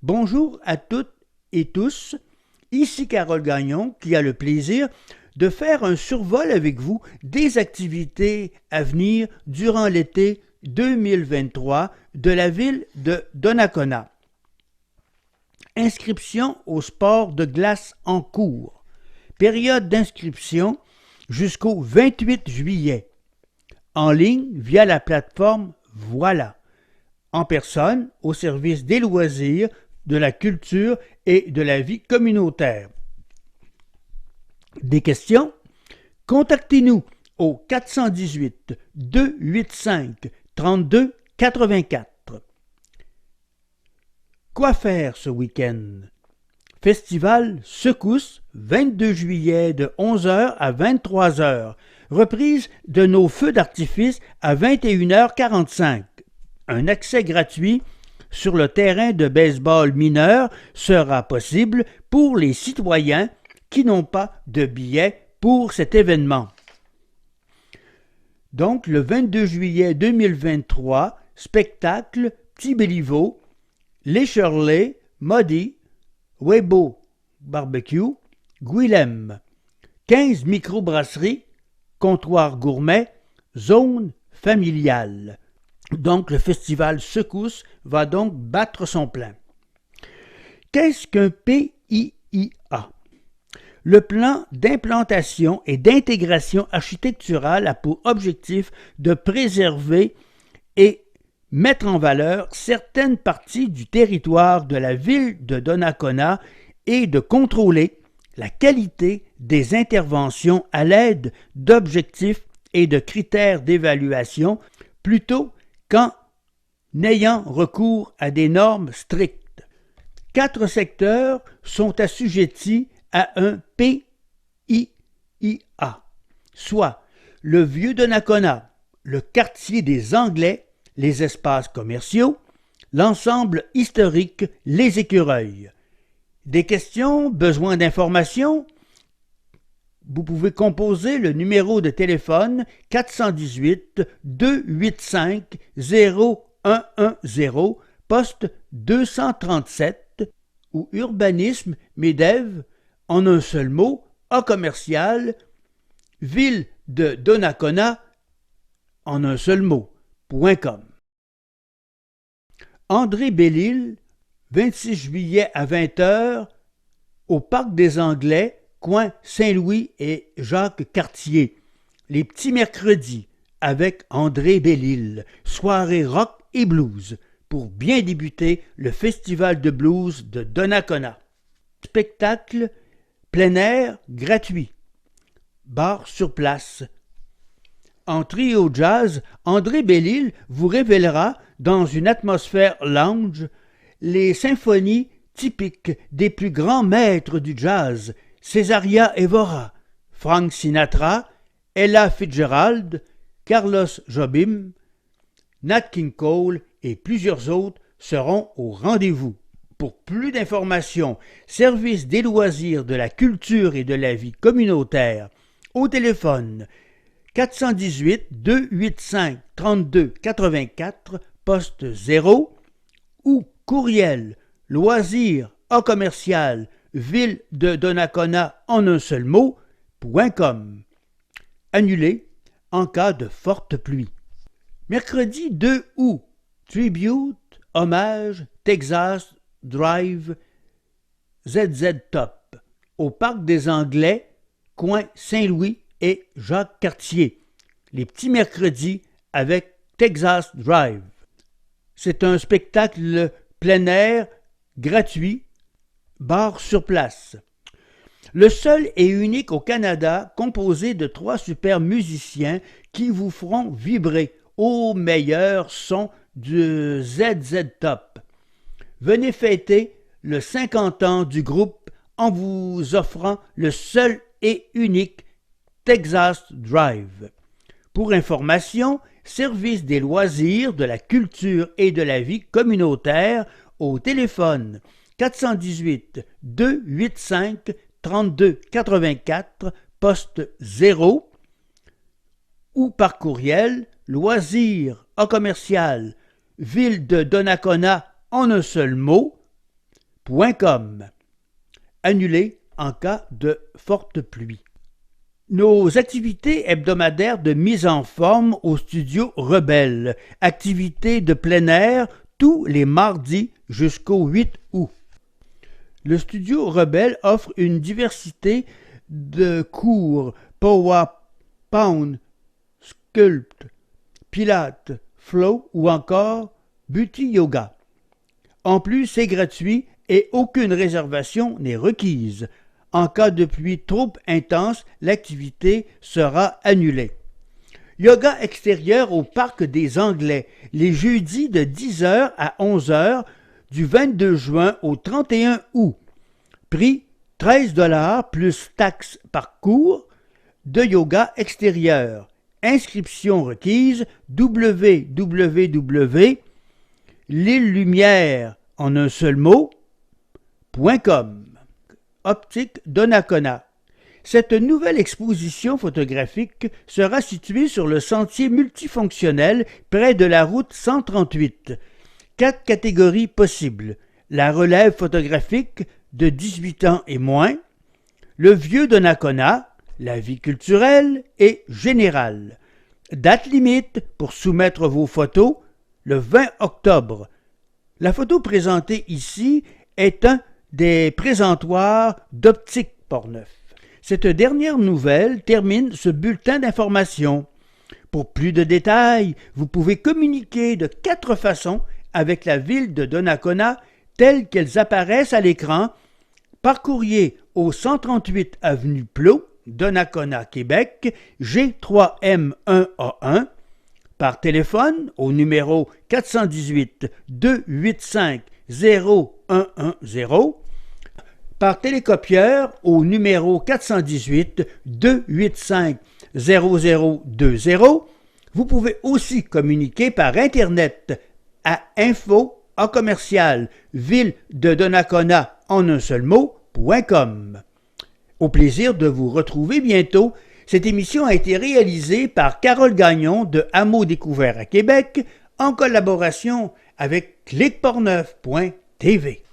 Bonjour à toutes et tous, ici Carole Gagnon qui a le plaisir de faire un survol avec vous des activités à venir durant l'été 2023 de la ville de Donnacona. Inscription au sport de glace en cours. Période d'inscription jusqu'au 28 juillet. En ligne via la plateforme Voilà. En personne au service des loisirs, de la culture et de la vie communautaire. Des questions? Contactez-nous au 418 285 32 84. Quoi faire ce week-end? Festival Secousse, 22 juillet de 11h à 23h. Reprise de nos feux d'artifice à 21h45. Un accès gratuit sur le terrain de baseball mineur sera possible pour les citoyens qui n'ont pas de billets pour cet événement. Donc, le 22 juillet 2023, spectacle Petit Béliveau, Les Shirley, Muddy, Weibo Barbecue, Guilhem, 15 microbrasseries, comptoir gourmet, zone familiale. Donc, le festival Secousse va donc battre son plein. Qu'est-ce qu'un PIIA? Le plan d'implantation et d'intégration architecturale a pour objectif de préserver et mettre en valeur certaines parties du territoire de la ville de Donnacona et de contrôler la qualité des interventions à l'aide d'objectifs et de critères d'évaluation plutôt qu'en n'ayant recours à des normes strictes. 4 secteurs sont assujettis à un PIIA, soit le Vieux Donnacona, le quartier des Anglais, les espaces commerciaux, l'ensemble historique, les écureuils. Des questions, besoin d'informations? Vous pouvez composer le numéro de téléphone 418 285 0110, poste 237 ou urbanisme MEDEV en un seul mot, A commercial, ville de Donnacona en un seul mot, .com. André Belle-Île, 26 juillet à 20h, au Parc des Anglais, coin Saint-Louis et Jacques-Cartier. Les petits mercredis avec André Belle-Île, soirée rock et blues pour bien débuter le festival de blues de Donnacona. Spectacle plein air gratuit. Bar sur place. En trio jazz, André Belle-Île vous révélera dans une atmosphère lounge les symphonies typiques des plus grands maîtres du jazz, Césaria Evora, Frank Sinatra, Ella Fitzgerald, Carlos Jobim, Nat King Cole et plusieurs autres seront au rendez-vous. Pour plus d'informations, service des loisirs, de la culture et de la vie communautaire, au téléphone 418 285 32 84, poste 0 ou courriel loisirs à commercial ville de Donnacona en un seul mot, .com. Annulé en cas de forte pluie. Mercredi 2 août, Tribute, hommage, Texas Drive, ZZ Top, au Parc des Anglais, coin Saint-Louis et Jacques-Cartier. Les petits mercredis avec Texas Drive. C'est un spectacle plein air, gratuit, bar sur place. Le seul et unique au Canada, composé de 3 super musiciens qui vous feront vibrer au meilleur son du ZZ Top. Venez fêter le 50 ans du groupe en vous offrant le seul et unique Texas Drive. Pour information, service des loisirs, de la culture et de la vie communautaire au téléphone 418 285 32 84, poste 0 ou par courriel loisirs à commercial ville de Donnacona en un seul mot .com. Annulé en cas de forte pluie. Nos activités hebdomadaires de mise en forme au studio Rebelle. Activités de plein air tous les mardis jusqu'au 8 août. Le studio Rebelle offre une diversité de cours Power Pound, Sculpt, Pilates, Flow ou encore Beauty Yoga. En plus, c'est gratuit et aucune réservation n'est requise. En cas de pluie trop intense, l'activité sera annulée. Yoga extérieur au Parc des Anglais, les jeudis de 10h à 11h du 22 juin au 31 août. Prix 13 $ plus taxes par cours de yoga extérieur. Inscription requise www.lillelumière en un seul mot.com. Optique Donnacona. Cette nouvelle exposition photographique sera située sur le sentier multifonctionnel près de la route 138. 4 catégories possibles. La relève photographique de 18 ans et moins, le vieux Donnacona, la vie culturelle et générale. Date limite pour soumettre vos photos, le 20 octobre. La photo présentée ici est un des présentoirs d'Optique Portneuf. Cette dernière nouvelle termine ce bulletin d'information. Pour plus de détails, vous pouvez communiquer de 4 façons avec la ville de Donnacona telles qu'elles apparaissent à l'écran, par courrier au 138 avenue Plot, Donnacona, Québec, G3M1A1, par téléphone au numéro 418-285-0110, par télécopieur au numéro 418-285-0020. Vous pouvez aussi communiquer par Internet à ville de Donnacona en un seul mot.com. Au plaisir de vous retrouver bientôt. Cette émission a été réalisée par Carole Gagnon de Hameaux Découverts à Québec en collaboration avec cliqueportneuf.tv.